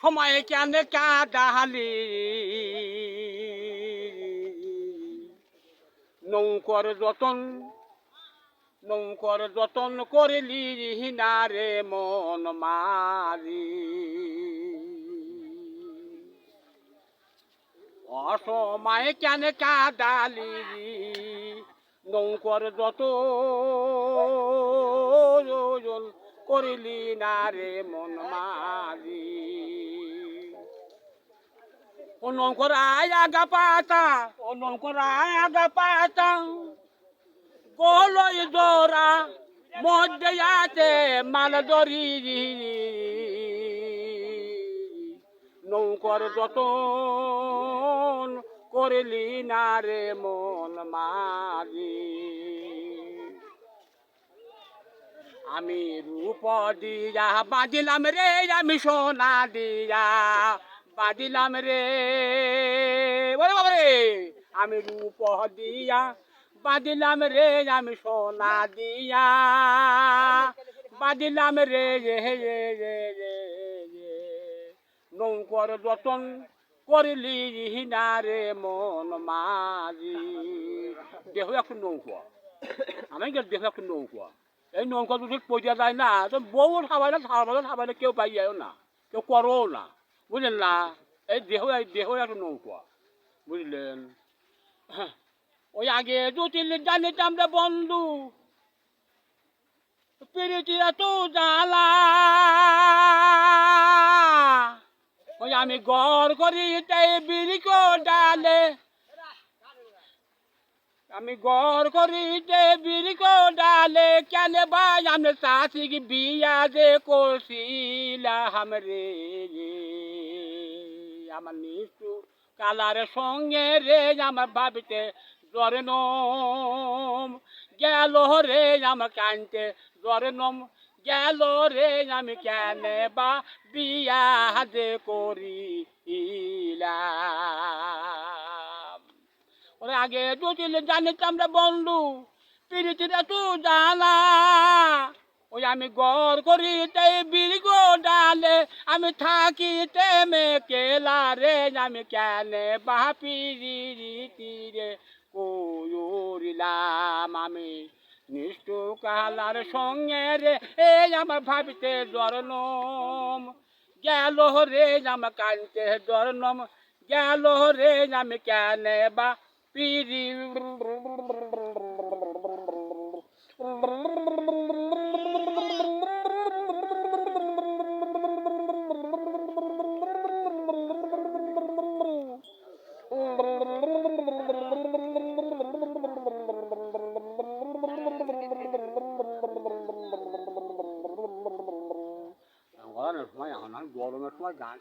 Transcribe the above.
সময় কেন কাদালি নৌকর যতন করিলি না রে মন মারি অসময় কেন কাদালি নৌকর যতন করিলি না রে মন মারি ও নৌকর আগা পাতা গোলই জোড়া মধ্যে আছে মাল দরি নৌকর যতন করলি না রে মন মারি আমি রূপ দিয়া বাঁধিলাম রে আমি সোনা দিয়া বাঁধিলাম রে ওরে বাবা রে আমি রূপ দিয়া বাঁধিলাম রে আমি সোনা দিয়া বাঁধিলাম রে নৌকর যতন করলি না রে মন মারি দেহ একটু নৌকা আমি দেহ একটু নৌকা এই নৌকা যদি পড়ে যায় না তো বউ খাবাই না কেউ পাই যায় না কেউ করো না বুঝলেন না এই দেহ একটু নৌকা বুঝলেন ওই আগে যদি জানিতাম রে বন্ধু পিরিতিরা তো জ্বালা ওই আমি গড় করি তাই বিরিকো ডালে আমি গড় করি যে বিরিকো ডালে কেন ভাই আমি চাষি বিয়া যে করছিলাম রে আমার নিষ্ঠু কালার সঙ্গে রে আমার ভাবিতে জ্বরে নম গেল রে আমার কানতে জ্বরে নম গেল রে আমি কেন বা বিয়া যে করিলাম ওরে আগে যদি জানিতাম রে বন্ধু পিরিতিরা তু জানা ওই আমি গড় করিতে বিরিগো ডালে আমি থাকিতে মেকেলা রে আমি কেন বা পিরিতিরে করিলাম আমি নিষ্ঠু কালার সঙ্গে রে এই আমার ভাবিতে জরনম গেল রে আমার কানতে জরনম গেল রে আমি কেন বা পিরি গরমের সময় গান